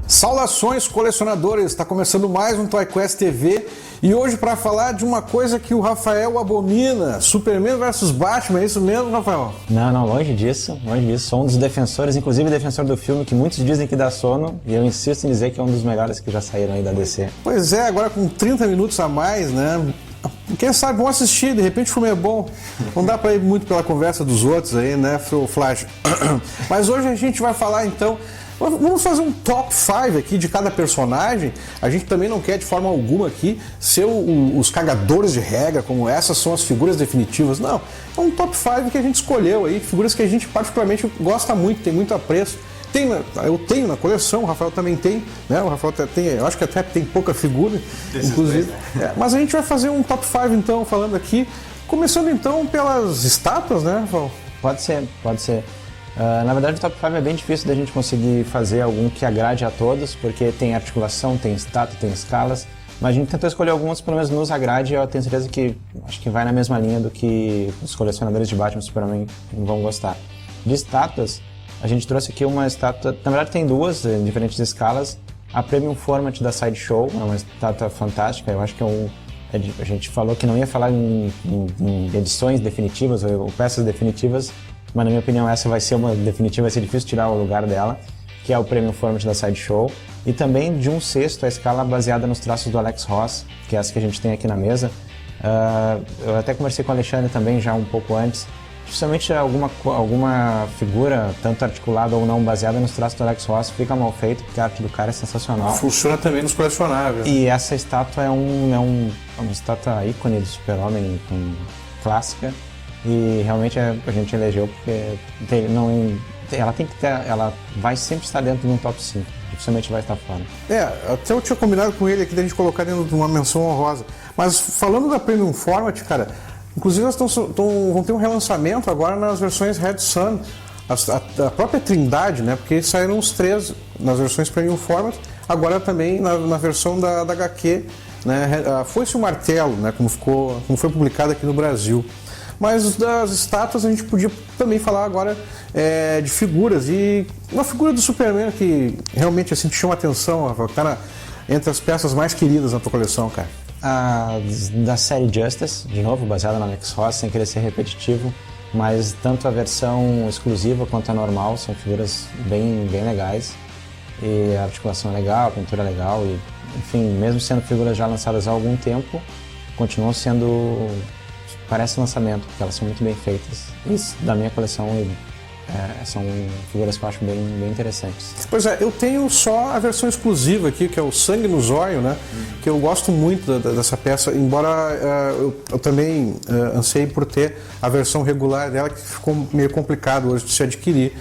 Saudações, colecionadores! Está começando mais um ToyQuest TV e hoje para falar de uma coisa que o Rafael abomina, Superman vs Batman, é isso mesmo, Rafael? Não, longe disso, sou um dos defensores, inclusive defensor do filme, que muitos dizem que dá sono, e eu insisto em dizer que é um dos melhores que já saíram aí da DC. Pois é, agora com 30 minutos a mais, né? Quem sabe, vamos assistir, de repente o filme é bom. Não dá para ir muito pela conversa dos outros aí, né, Flash? Mas hoje a gente vai falar então... Vamos fazer um top 5 aqui de cada personagem. A gente também não quer de forma alguma aqui ser os cagadores de regra, como essas são as figuras definitivas. Não, é um top 5 que a gente escolheu aí, figuras que a gente particularmente gosta muito, tem muito apreço. Eu tenho na coleção, o Rafael também tem, né? O Rafael tem, eu acho que até tem pouca figura, inclusive. Mas a gente vai fazer um top 5 então, falando aqui, começando então pelas estátuas, né, Rafael? Pode ser. Na verdade, o top 5 é bem difícil da gente conseguir fazer algum que agrade a todos, porque tem articulação, tem estátua, tem escalas, mas a gente tentou escolher alguns que pelo menos nos agrade, e eu tenho certeza que acho que vai na mesma linha do que os colecionadores de Batman e Superman vão gostar. De estátuas, a gente trouxe aqui uma estátua, na verdade tem duas em diferentes escalas. A Premium Format da Sideshow é uma estátua fantástica, eu acho que a gente falou que não ia falar em edições definitivas ou peças definitivas, mas na minha opinião essa vai ser uma definitiva, vai ser difícil tirar o lugar dela, que é o Premium Format da Sideshow, e também de 1/6 a escala baseada nos traços do Alex Ross, que é essa que a gente tem aqui na mesa. Eu até conversei com o Alexandre também já um pouco antes, justamente alguma figura, tanto articulada ou não, baseada nos traços do Alex Ross, fica mal feito, porque a arte do cara é sensacional. Funciona também nos colecionáveis. E essa estátua é uma estátua ícone do Super-Homem, clássica. E realmente a gente elegeu porque ela vai sempre estar dentro de um top 5, dificilmente vai estar fora. Até eu tinha combinado com ele aqui da gente colocar dentro de uma menção honrosa. Mas falando da Premium Format, cara, inclusive elas vão ter um relançamento agora nas versões Red Sun, a própria Trindade, né? Porque saíram os 3 nas versões Premium Format, agora também na versão da HQ, né? Foi-se o Martelo, né? Como foi publicado aqui no Brasil. Mas das estátuas a gente podia também falar agora de figuras. E uma figura do Superman que realmente assim, te chama a atenção, Rafael, que está entre as peças mais queridas na tua coleção, cara. Da série Justice, de novo, baseada na Alex Ross, sem querer ser repetitivo, mas tanto a versão exclusiva quanto a normal são figuras bem legais. E a articulação é legal, a pintura é legal, e enfim, mesmo sendo figuras já lançadas há algum tempo, continuam sendo... Parece lançamento, porque elas são muito bem feitas. E da minha coleção são figuras que eu acho bem interessantes. Pois é, eu tenho só a versão exclusiva aqui, que é o Sangue no Zóio, né? Que eu gosto muito dessa peça, embora eu também ansei por ter a versão regular dela, que ficou meio complicado hoje de se adquirir.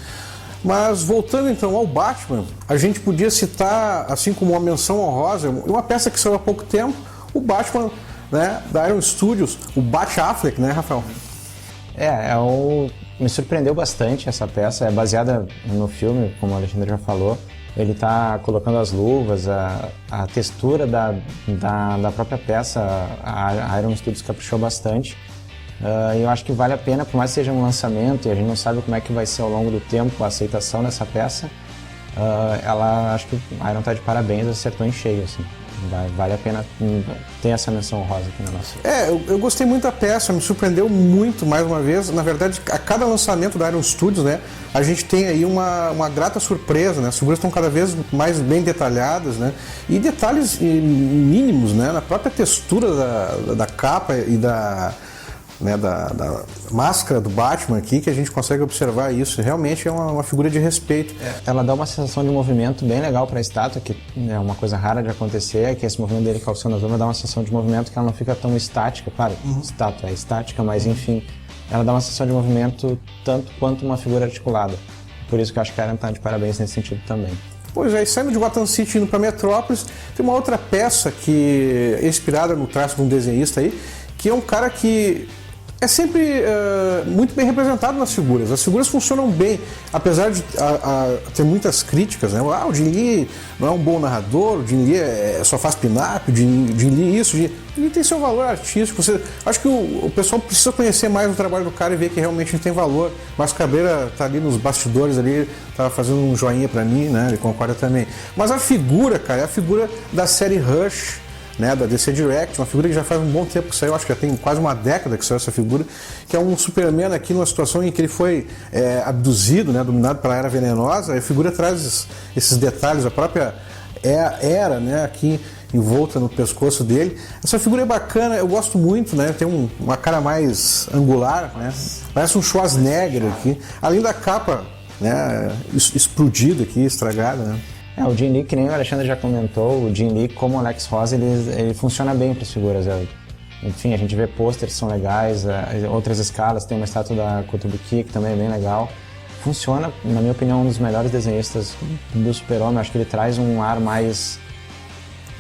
Mas voltando então ao Batman, a gente podia citar, assim como uma menção honrosa, uma peça que saiu há pouco tempo, o Batman, né, da Iron Studios, o Bat-Affleck, né, Rafael? Me surpreendeu bastante essa peça, é baseada no filme, como o Alexandre já falou. Ele está colocando as luvas, a textura da própria peça, a Iron Studios caprichou bastante. E eu acho que vale a pena, por mais que seja um lançamento e a gente não sabe como é que vai ser ao longo do tempo a aceitação dessa peça, acho que a Iron está de parabéns, acertou em cheio, assim. Vale a pena ter essa menção rosa aqui na nossa. Eu gostei muito da peça, me surpreendeu muito mais uma vez. Na verdade, a cada lançamento da Iron Studios, né, a gente tem aí uma grata surpresa, né? As figuras estão cada vez mais bem detalhadas, né? E detalhes mínimos, né? Na própria textura da capa e da máscara do Batman aqui, que a gente consegue observar isso. Realmente é uma figura de respeito. Ela dá uma sensação de movimento bem legal para a estátua, que é uma coisa rara de acontecer, é que esse movimento dele calçando as luvas dá uma sensação de movimento que ela não fica tão estática. Claro, estátua é estática, mas enfim, ela dá uma sensação de movimento tanto quanto uma figura articulada. Por isso que eu acho que a Aaron está de parabéns nesse sentido também. Pois é, e saindo de Gotham City indo para Metrópolis, tem uma outra peça que é inspirada no traço de um desenhista aí, que é um cara que é sempre muito bem representado nas figuras. As figuras funcionam bem, apesar de ter muitas críticas, né? O Jim Lee não é um bom narrador, o Jim Lee só faz pin-up, o Jim Lee isso, o Jim Lee tem seu valor artístico. Acho que o pessoal precisa conhecer mais o trabalho do cara e ver que realmente ele tem valor. Mas Cabreira tá ali nos bastidores, ali, tá fazendo um joinha pra mim, né? Ele concorda também. Mas a figura, cara, é a figura da série Rush, né, da DC Direct, uma figura que já faz um bom tempo que saiu, acho que já tem quase uma década que saiu essa figura, que é um Superman aqui numa situação em que ele foi abduzido, né, dominado pela Era Venenosa. A figura traz esses detalhes, a própria Era, né, aqui envolta no pescoço dele. Essa figura é bacana, eu gosto muito, né, tem uma cara mais angular, né, parece um Schwarzenegger aqui, além da capa, né, explodida aqui, estragada, né. O Jim Lee, que nem o Alexandre já comentou, o Jim Lee, como o Alex Ross, ele funciona bem para as figuras. Enfim, a gente vê pôsteres que são legais, outras escalas, tem uma estátua da Kotobuki, que também é bem legal. Funciona, na minha opinião, um dos melhores desenhistas do Super-Homem. Acho que ele traz um ar mais,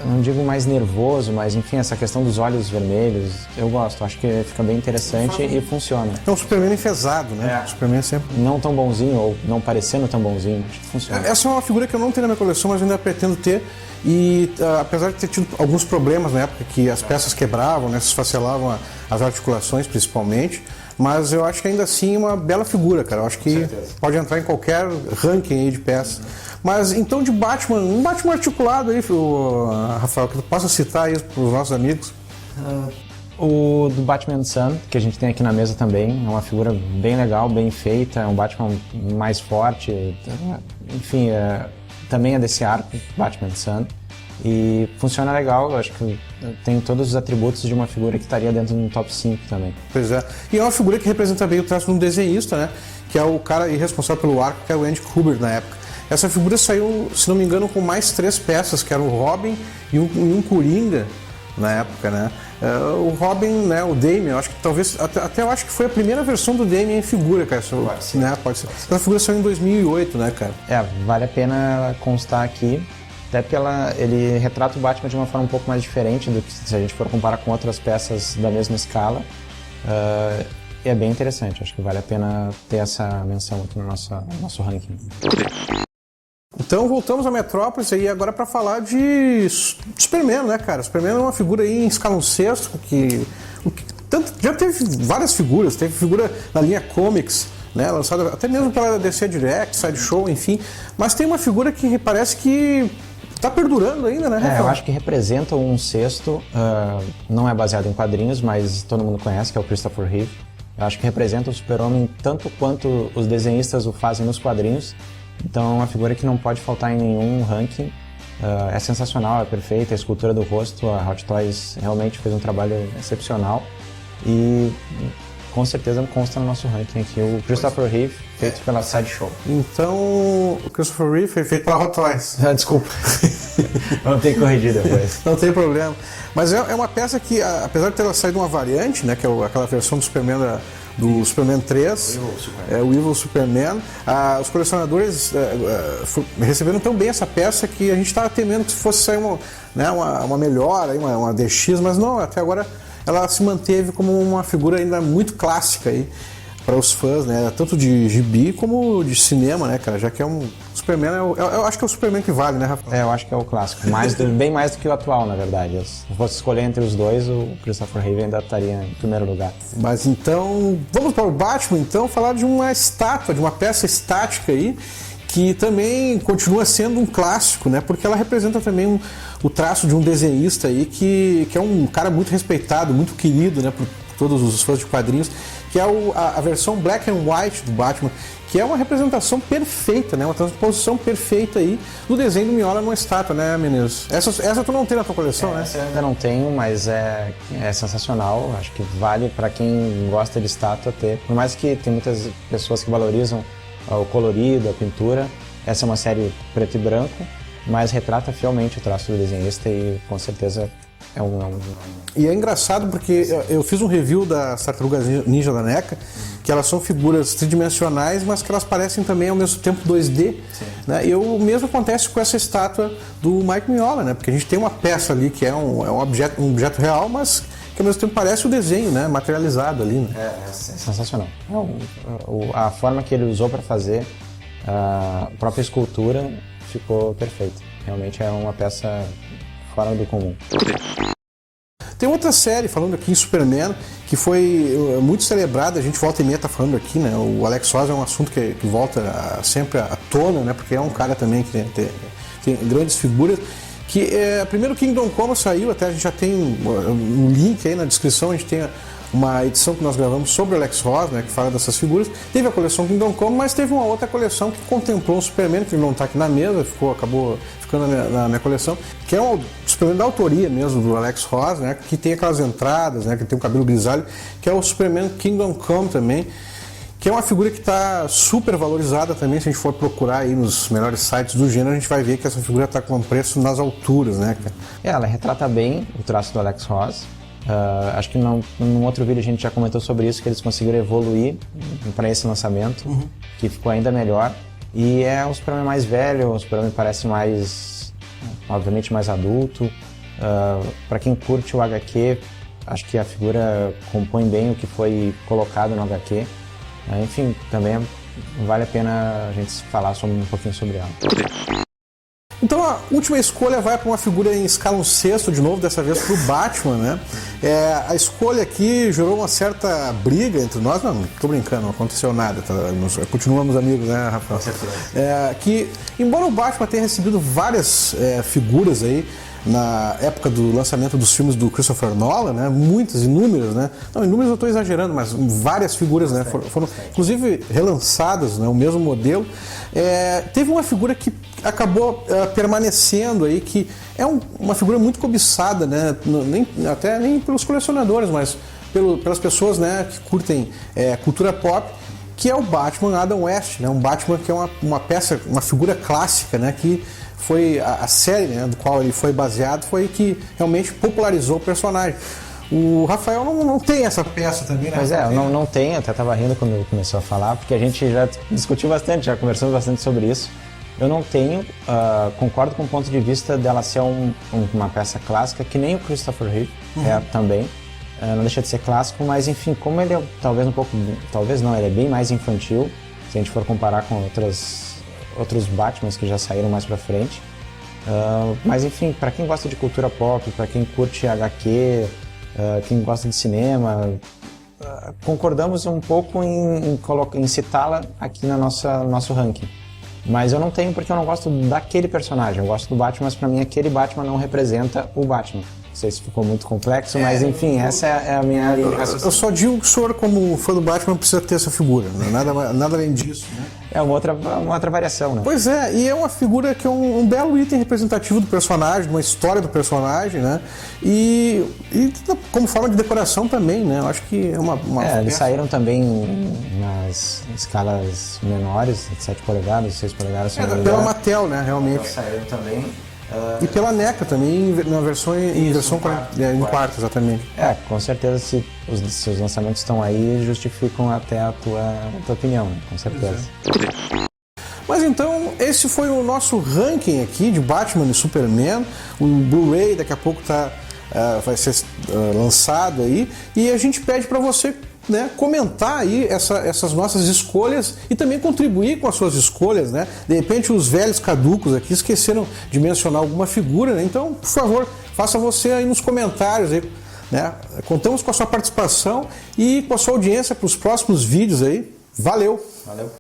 eu não digo mais nervoso, mas enfim, essa questão dos olhos vermelhos, eu gosto. Acho que fica bem interessante e funciona. É um Superman enfesado, né? O Superman sempre... Não tão bonzinho, ou não parecendo tão bonzinho, acho que funciona. Essa é uma figura que eu não tenho na minha coleção, mas ainda pretendo ter. E apesar de ter tido alguns problemas na época, que as peças quebravam, né? Se esfacelavam as articulações, principalmente. Mas eu acho que ainda assim é uma bela figura, cara. Eu acho que pode entrar em qualquer ranking aí de peças. Mas então de Batman, um Batman articulado aí, Rafael, que tu possa citar aí para os nossos amigos. O do Batman Sun, que a gente tem aqui na mesa também, é uma figura bem legal, bem feita, é um Batman mais forte, enfim, também é desse arco, Batman Sun, e funciona legal, eu acho que tem todos os atributos de uma figura que estaria dentro do top 5 também. Pois é, e é uma figura que representa bem o traço de um desenhista, né, que é o cara responsável pelo arco, que é o Andy Kubert na época. Essa figura saiu, se não me engano, com mais 3 peças, que eram o Robin e um Coringa na época, né? O Robin, né, o Damian, eu acho que talvez, até eu acho que foi a primeira versão do Damian em figura, cara. Pode ser. Né? Pode ser. Essa figura saiu em 2008, né, cara? Vale a pena constar aqui, até porque ele retrata o Batman de uma forma um pouco mais diferente do que se a gente for comparar com outras peças da mesma escala. E é bem interessante, acho que vale a pena ter essa menção aqui no nosso ranking. Então voltamos a Metrópolis aí agora para falar de Superman, né, cara? Superman é uma figura aí em escalão sexto já teve várias figuras, teve figura na linha Comics, né, lançada até mesmo pela DC Direct, Sideshow, enfim, mas tem uma figura que parece que tá perdurando ainda, né? Eu acho que representa um sexto, não é baseado em quadrinhos, mas todo mundo conhece, que é o Christopher Reeve. Eu acho que representa o Super-Homem tanto quanto os desenhistas o fazem nos quadrinhos. Então é uma figura que não pode faltar em nenhum ranking. É sensacional, é perfeita, a escultura do rosto, a Hot Toys realmente fez um trabalho excepcional e com certeza consta no nosso ranking aqui o Christopher Reeve, feito pela Sideshow. Então o Christopher Reeve foi feito pela Hot Toys. Desculpa, vamos ter que corrigir depois. Não tem problema. Mas é uma peça que, apesar de ter saído uma variante, né, que é aquela versão do Superman do Superman 3, o Evil Superman, os colecionadores receberam tão bem essa peça que a gente estava temendo que fosse sair uma melhora, uma DX, mas não, até agora ela se manteve como uma figura ainda muito clássica aí para os fãs, né, tanto de gibi como de cinema, né, cara, já que é um Superman, eu acho que é o Superman que vale, né, Rafael? Eu acho que é o clássico, bem mais do que o atual, na verdade. Se fosse escolher entre os dois, o Christopher Reeve ainda estaria em primeiro lugar. Mas então, vamos para o Batman, então, falar de uma estátua, de uma peça estática aí, que também continua sendo um clássico, né, porque ela representa também o traço de um desenhista aí que é um cara muito respeitado, muito querido, né, por todos os fãs de quadrinhos, que é a versão black and white do Batman, que é uma representação perfeita, né? Uma transposição perfeita aí do desenho do Mignola numa estátua, né, meninos? Essa tu não tem na tua coleção, né? Essa eu ainda não tenho, mas é sensacional. Acho que vale para quem gosta de estátua ter. Por mais que tem muitas pessoas que valorizam o colorido, a pintura, essa é uma série preto e branco, mas retrata fielmente o traço do desenhista e com certeza E é engraçado porque eu fiz um review das Tartarugas Ninja da NECA, que elas são figuras tridimensionais, mas que elas parecem também ao mesmo tempo 2D. Né? E o mesmo acontece com essa estátua do Mike Mignola, né? Porque a gente tem uma peça ali que é um objeto real, mas que ao mesmo tempo parece o desenho, né? Materializado ali. Né? É sensacional. A forma que ele usou para fazer a própria escultura ficou perfeita. Realmente é uma peça fora do comum. Tem outra série, falando aqui em Superman, que foi muito celebrada, a gente volta e meia tá falando aqui, né? O Alex Ross é um assunto que volta sempre à tona, né? Porque é um cara também que tem grandes figuras. Primeiro Kingdom Come saiu, até a gente já tem um link aí na descrição, a gente tem uma edição que nós gravamos sobre o Alex Ross, né, que fala dessas figuras. Teve a coleção Kingdom Come, mas teve uma outra coleção que contemplou o Superman, que não está aqui na mesa, acabou ficando na minha coleção, que é o Superman da autoria mesmo do Alex Ross, né, que tem aquelas entradas, né, que tem um cabelo grisalho, que é o Superman Kingdom Come também, que é uma figura que está super valorizada também. Se a gente for procurar aí nos melhores sites do gênero, a gente vai ver que essa figura está com um preço nas alturas, né, cara? Ela retrata bem o traço do Alex Ross. Acho que num outro vídeo a gente já comentou sobre isso, que eles conseguiram evoluir para esse lançamento, que ficou ainda melhor. E é um Superman mais velho, um Superman parece mais, obviamente, mais adulto. Para quem curte o HQ, acho que a figura compõe bem o que foi colocado no HQ. Enfim, também vale a pena a gente falar um pouquinho sobre ela. Então a última escolha vai para uma figura em escala 1/6, de novo, dessa vez para o Batman, né? A escolha aqui gerou uma certa briga entre nós. Não, tô brincando, não aconteceu nada, tá? Nós continuamos amigos, né, Rafael? Com certeza. Que, embora o Batman tenha recebido várias figuras aí na época do lançamento dos filmes do Christopher Nolan, né? Muitas, inúmeras, né? Não, inúmeras eu estou exagerando, mas várias figuras, né? Foram inclusive relançadas, né? O mesmo modelo. Teve uma figura que acabou permanecendo aí, que é uma figura muito cobiçada, né? Até nem pelos colecionadores, mas pelas pessoas, né, que curtem cultura pop, que é o Batman Adam West, né? Um Batman que é uma peça, uma figura clássica, né? Que foi a série, né, do qual ele foi baseado, foi que realmente popularizou o personagem. O Rafael não tem essa peça também, né? Pois é, eu não tenho, até estava rindo quando ele começou a falar, porque a gente já discutiu bastante, já conversamos bastante sobre isso. Eu não tenho, concordo com o ponto de vista dela ser uma peça clássica, que nem o Christopher Reeve é também. Não deixa de ser clássico, mas enfim, como ele é talvez não, ele é bem mais infantil, se a gente for comparar com outros Batmans que já saíram mais pra frente. Mas enfim, para quem gosta de cultura pop, para quem curte HQ, quem gosta de cinema, concordamos um pouco em citá-la aqui no nosso ranking. Mas eu não tenho, porque eu não gosto daquele personagem. Eu gosto do Batman, mas pra mim aquele Batman não representa o Batman. Não sei se ficou muito complexo, mas enfim, essa é a minha linha de raciocínio. Eu só digo que o senhor, como fã do Batman, precisa ter essa figura, né? Nada além disso, né? É uma outra variação, né? Pois é, e é uma figura que é um belo item representativo do personagem, de uma história do personagem, né? E como forma de decoração também, né? Eu acho que é uma eles saíram também nas escalas menores, de 7 polegadas, 6 polegadas. Pela Mattel, né? Realmente. Saíram também. E pela NECA também, na versão em quarto, exatamente. Com certeza, se os lançamentos estão aí, justificam até a tua opinião, né? Com certeza. Mas então, esse foi o nosso ranking aqui de Batman e Superman. O Blu-ray daqui a pouco vai ser lançado aí. E a gente pede para você, né, comentar aí essas nossas escolhas e também contribuir com as suas escolhas, né? De repente os velhos caducos aqui esqueceram de mencionar alguma figura, né? Então, por favor, faça você aí nos comentários aí, né? Contamos com a sua participação e com a sua audiência para os próximos vídeos aí. Valeu! Valeu!